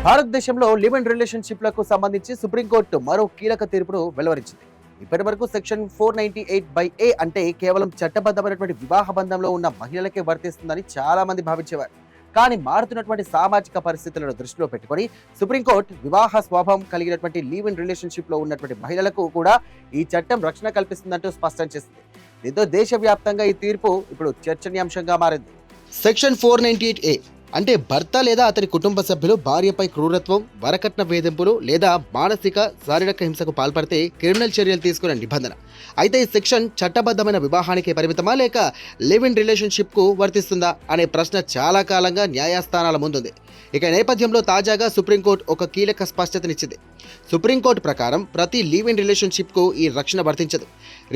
భారతదేశంలో live in రిలేషన్షిప్లకు సంబంధించి supreme court మరో కీలక తీర్పును వెలువరించింది. ఇప్పటి వరకు సెక్షన్ 498(a) అంటే కేవలం చట్టబద్ధమైనటువంటి వివాహ బంధంలో ఉన్న మహిళలకే వర్తిస్తుందని చాలా మంది భావించేవారు. కానీ మారుతున్నటువంటి సామాజిక పరిస్థితులను దృష్టిలో పెట్టుకొని సుప్రీంకోర్టు వివాహ స్వభావం కలిగినటువంటి లివ్ ఇన్ రిలేషన్షిప్ లో ఉన్నటువంటి మహిళలకు కూడా ఈ చట్టం రక్షణ కల్పిస్తుందంటూ స్పష్టం చేసింది. దీంతో దేశవ్యాప్తంగా ఈ తీర్పు ఇప్పుడు చర్చనీయాంశంగా మారింది. సెక్షన్ 498(a) అంటే భర్త లేదా అతని కుటుంబ సభ్యులు భార్యపై క్రూరత్వం, వరకట్న వేధింపులు లేదా మానసిక శారీరక హింసకు పాల్పడితే క్రిమినల్ చర్యలు తీసుకునే నిబంధన. అయితే ఈ సెక్షన్ చట్టబద్ధమైన వివాహానికి పరిమితమా లేక లివ్ ఇన్ రిలేషన్షిప్కు వర్తిస్తుందా అనే ప్రశ్న చాలా కాలంగా న్యాయస్థానాల ముందుంది. ఇక నేపథ్యంలో తాజాగా సుప్రీంకోర్టు ఒక కీలక స్పష్టతనిచ్చింది. సుప్రీంకోర్టు ప్రకారం ప్రతి లివ్ ఇన్ రిలేషన్షిప్కు ఈ రక్షణ వర్తించదు.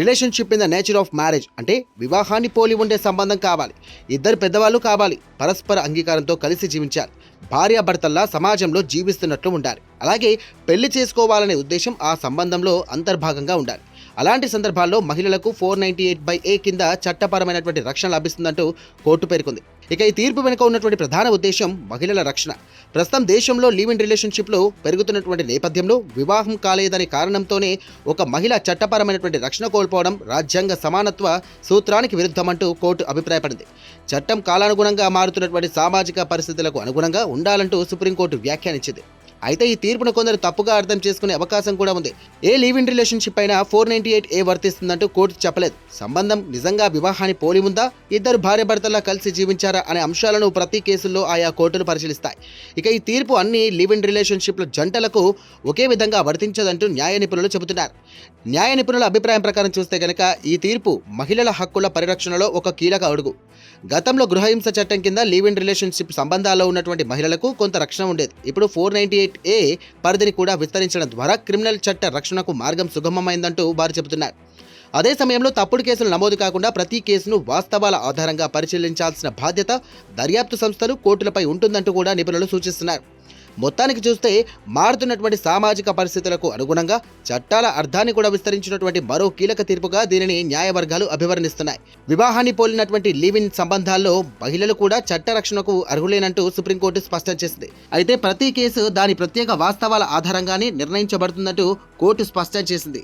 Relationship in the nature of marriage అంటే వివాహాన్ని పోలి ఉండే సంబంధం కావాలి, ఇద్దరు పెద్దవాళ్ళు కావాలి, పరస్పర అంగీకారంతో కలిసి జీవించాలి, భార్యాభర్తల్లా సమాజంలో జీవిస్తున్నట్లు ఉండాలి, అలాగే పెళ్లి చేసుకోవాలనే ఉద్దేశం ఆ సంబంధంలో అంతర్భాగంగా ఉండాలి. అలాంటి సందర్భాల్లో మహిళలకు 498(a) కింద చట్టపరమైనటువంటి రక్షణ లభిస్తుందంటూ కోర్టు పేర్కొంది. ఇక ఈ తీర్పు వెనుక ఉన్నటువంటి ప్రధాన ఉద్దేశం మహిళల రక్షణ. ప్రస్తుతం దేశంలో లివ్ ఇన్ రిలేషన్షిప్లో పెరుగుతున్నటువంటి నేపథ్యంలో వివాహం కాలేదనే కారణంతోనే ఒక మహిళ చట్టపరమైనటువంటి రక్షణ కోల్పోవడం రాజ్యాంగ సమానత్వ సూత్రానికి విరుద్ధమంటూ కోర్టు అభిప్రాయపడింది. చట్టం కాలానుగుణంగా మారుతున్నటువంటి సామాజిక పరిస్థితులకు అనుగుణంగా ఉండాలంటూ సుప్రీంకోర్టు వ్యాఖ్యానించింది. అయితే ఈ తీర్పును కొందరు తప్పుగా అర్థం చేసుకునే అవకాశం కూడా ఉంది. ఏ లివ్ ఇన్ రిలేషన్షిప్ అయినా 498(a) వర్తిస్తుందంటూ కోర్టు చెప్పలేదు. సంబంధం నిజంగా వివాహాన్ని పోలి ఉందా, ఇద్దరు భార్యాభర్తల్లా కలిసి జీవించారా అనే అంశాలను ప్రతి కేసుల్లో ఆయా కోర్టులు పరిశీలిస్తాయి. ఇక ఈ తీర్పు అన్ని లివ్ ఇన్ రిలేషన్షిప్ల జంటలకు ఒకే విధంగా వర్తించదంటూ న్యాయ నిపుణులు చెబుతున్నారు. న్యాయ నిపుణుల అభిప్రాయం ప్రకారం చూస్తే గనక ఈ తీర్పు మహిళల హక్కుల పరిరక్షణలో ఒక కీలక అడుగు. గతంలో గృహహింస చట్టం కింద లివ్ ఇన్ రిలేషన్షిప్ సంబంధాల్లో ఉన్నటువంటి మహిళలకు కొంత రక్షణ ఉండేది. ఇప్పుడు 498(a) పరిధిని కూడా విస్తరించడం ద్వారా క్రిమినల్ చట్ట రక్షణకు మార్గం సుగమమైందంటూ వారు చెబుతున్నారు. అదే సమయంలో తప్పుడు కేసులు నమోదు కాకుండా ప్రతి కేసును వాస్తవాల ఆధారంగా పరిశీలించాల్సిన బాధ్యత దర్యాప్తు సంస్థలు, కోర్టులపై ఉంటుందంటూ కూడా నిపుణులు సూచిస్తున్నారు. మొత్తానికి చూస్తే మారుతున్నటువంటి సామాజిక పరిస్థితులకు అనుగుణంగా చట్టాల అర్థాన్ని కూడా విస్తరించినటువంటి మరో కీలక తీర్పుగా దీనిని న్యాయవర్గాలు అభివర్ణిస్తున్నాయి. వివాహాన్ని పోలినటువంటి లివ్ ఇన్ సంబంధాల్లో మహిళలు కూడా చట్ట రక్షణకు అర్హులేనంటూ సుప్రీంకోర్టు స్పష్టం చేసింది. అయితే ప్రతి కేసు దాని ప్రత్యేక వాస్తవాల ఆధారంగానే నిర్ణయించబడుతుందంటూ కోర్టు స్పష్టం చేసింది.